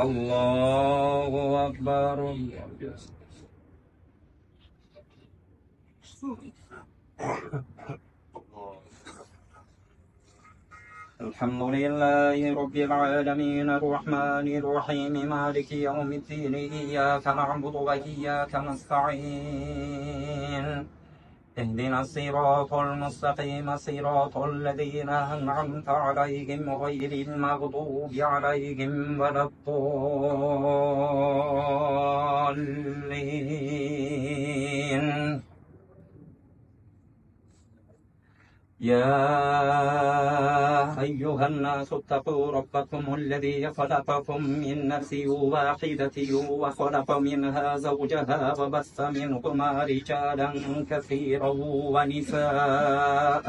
الله أكبر. الحمد لله رب العالمين الرحمن الرحيم مالك يوم الدين إياك نعبد وإياك نستعين اهدنا الصراط المستقيم صراط الذين أنعمت عليهم غير المغضوب عليهم ولا الضالين. يا أيها الناس اتقوا ربكم الذي خلقكم من نفس واحدة وخلق منها زوجها وبث منهما رجالا كثيرا ونساء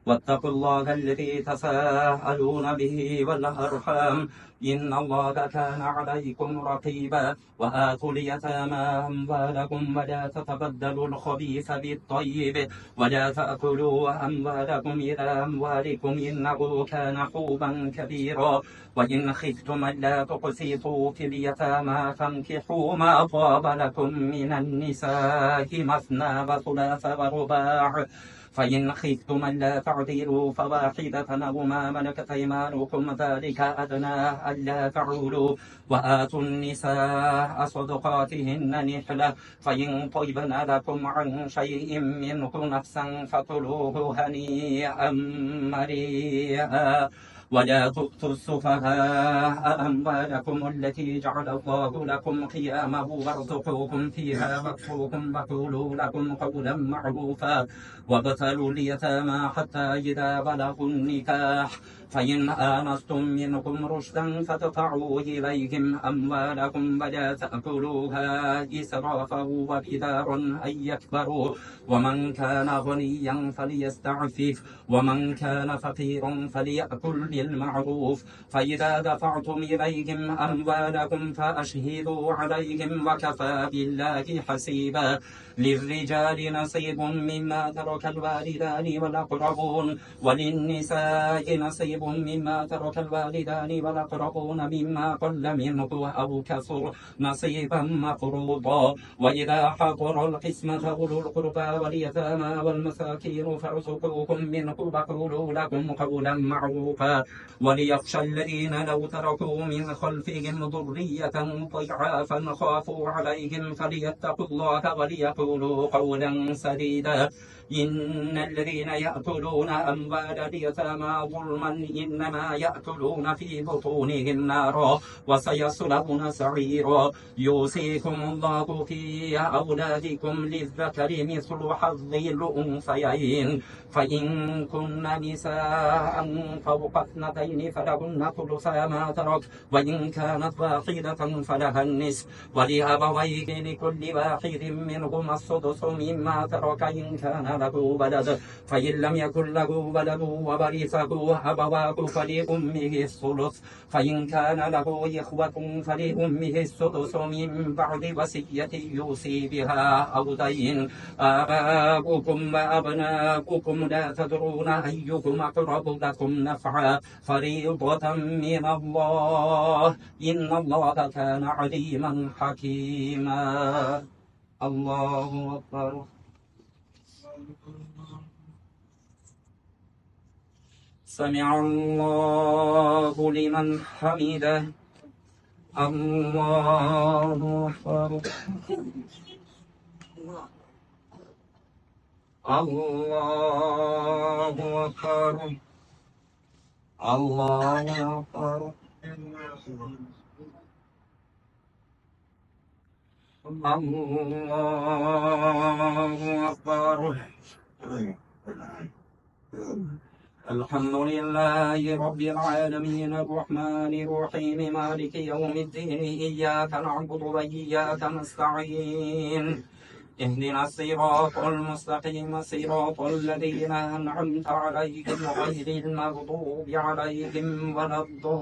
واتقوا الله الذي تساءلون به والأرحام إن الله كان عليكم رقيبا وآتوا اليتامى أموالكم ولا تتبدلوا الخبيث بالطيب ولا تأكلوا أموالكم إلى أموالكم إنه كان حوبا كبيرا وإن خفتم ألا تقسطوا في اليتامى فانكحوا ما طاب لكم من النساء مثنى وثلاث ورباع فإن خفتم ألا تعدلوا فواحدة أو ما ملكت أيمانكم ذلك أدنى ألا تعولوا وآتوا النساء صدقاتهن نحلة فإن طيبن لكم عن شيء منه نفسا فكلوه هنيئا مريئا ولا تؤتوا السفهاء أموالكم التي جعل الله لكم قياما وارزقوكم فيها واكسوكم وقولوا لكم قولا معروفا وابتلوا اليتامى حتى إذا بلغوا النكاح فإن آنستم منكم رشدا فادفعوا إليهم أموالكم ولا تأكلوها إسرافا وبدارا أن يكبروا ومن كان غنيا فليستعفف ومن كان فقيرا فليأكل بالمعروف فإذا دفعتم إليهم أموالكم فأشهدوا عليهم وكفى بالله حسيبا للرجال نصيب مما ترك الوالدان والأقربون وللنساء نصيب مما ترك الوالدان والأقربون مما قل منه أو كثر نصيبا مفروضا وإذا حضر القسمة أولو القربى واليتامى والمساكين فارزقوهم منه وقولوا لهم قولا معروفا وليخشى الذين لو تركوا من خلفهم ذرية ضعافا خافوا عليهم فليتقوا الله وليقولوا قولا سديدا إن الذين يأكلون أموال اليتامى ظلما إنما يأكلون في بطونهم نارا وسيصلون سعيرا يوصيكم الله في أولادكم للذكر مثل حظ الأنثيين فإن كن نساء فوق اثنتين فلهن ثلثا ما ترك وإن كانت واحدة فلها النصف ولأبويه لكل واحد منهما السدس مما ترك إن كان له ولد فإن لم يكن له ولد وورثه أبواه فلأمه الثلث فإن كان له إخوة فلأمه السدس من بعد وصية يوصي بها أو دين آباؤكم وأبناؤكم لا تدرون أيكم أقرب لكم نفعا فريضة من الله إن الله كان عليما حكيما. الله أكبر. سمع الله لمن حمده. الله أكبر. الله أكبر. الله أكبر. الله أكبر. الحمد لله رب العالمين الرحمن الرحيم مالك يوم الدين إياك نعبد وإياك نستعين اهدنا الصراط المستقيم صراط الذين أنعمت عليهم غير المغضوب عليهم ولا الضالين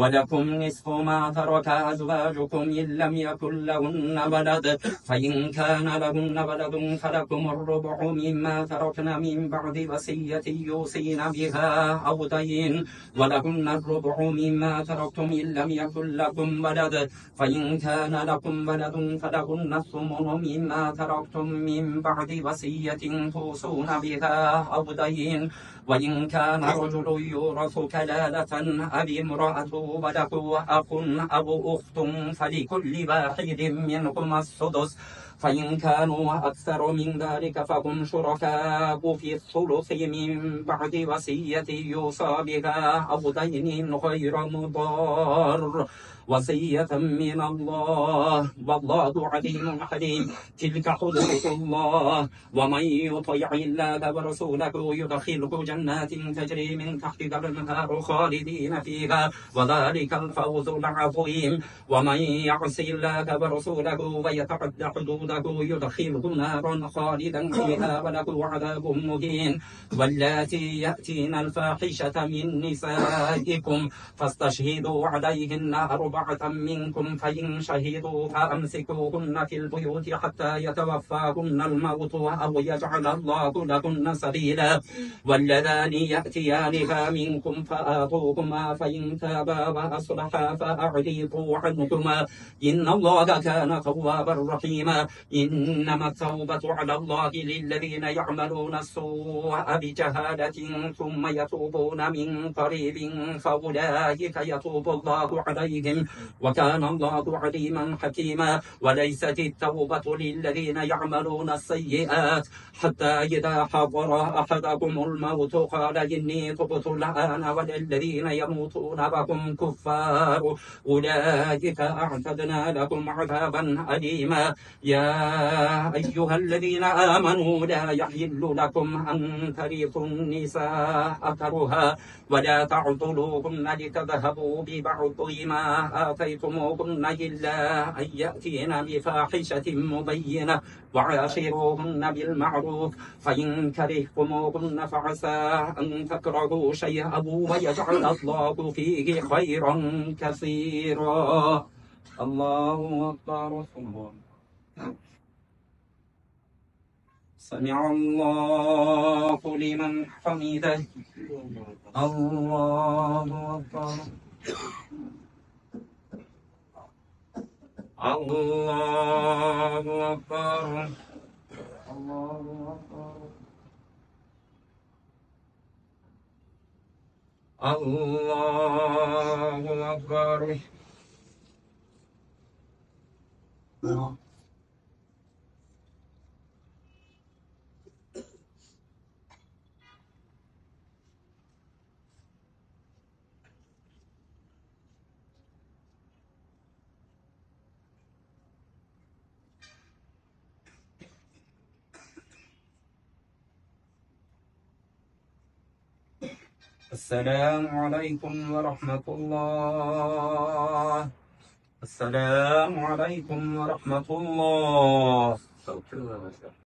ولكم نصف ما ترك أزواجكم إن لم يكن لهن ولد فإن كان لهن ولد فلكم الربع مما تركن من بعد وصية يوصين بها أو دين ولهن الربع مما تركتم إن لم يكن لكم ولد فإن كان لكم ولد فلهن الثمن مما تركتم من بعد وصية توصون بها أو دين وإن كان رجل يورث كلالة أو امرأة وله أخ أو أخت فلكل واحد منهما السدس فإن كانوا أكثر من ذلك فهم شركاء في الثلث من بعد وصية يوصى بها أو دين غير مضار وصية من الله والله عليم حليم تلك حدود الله ومن يطع الله ورسوله يدخله جنات تجري من تحتها الأنهار خالدين فيها وذلك الفوز العظيم ومن يعص الله ورسوله ويتعد حدوده يدخله نارا خالدا فيها وله عذاب مهين واللاتي يأتين الفاحشة من نسائكم فاستشهدوا عليهن أربعة منكم فإن شهدوا فأمسكوهن في البيوت حتى يتوفاهن الموت أو يجعل الله لهن سبيلا واللذان يأتيانها منكم فآتوهما فإن تابا وأصلحا فأعرضوا عنهما إن الله كان توابا رحيما إنما التوبة على الله للذين يعملون السوء بجهالة ثم يتوبون من قريب فأولئك يتوب الله عليهم وكان الله عليما حكيما وليست التوبة للذين يعملون السيئات حتى إذا حضر أحدهم الموت قال إني تبت الآن وللذين يموتون وهم كفار أولئك أعتدنا لهم عذابا أليما يا أيها الذين آمنوا لا يحل لكم أن ترثوا النساء كرها ولا تعضلوهن لتذهبوا ببعض ما آتيتموهن إلا أن يأتين بفاحشة مبينة وعاشروهن بالمعروف فإن كرهتموهن فعسى أن تكرهوا شيئا ويجعل الله فيه خيرا كثيرا الله أكبر سمع الله لمن حمده الله أكبر الله أكبر الله أكبر الله أكبر السلام عليكم ورحمة الله السلام عليكم ورحمة الله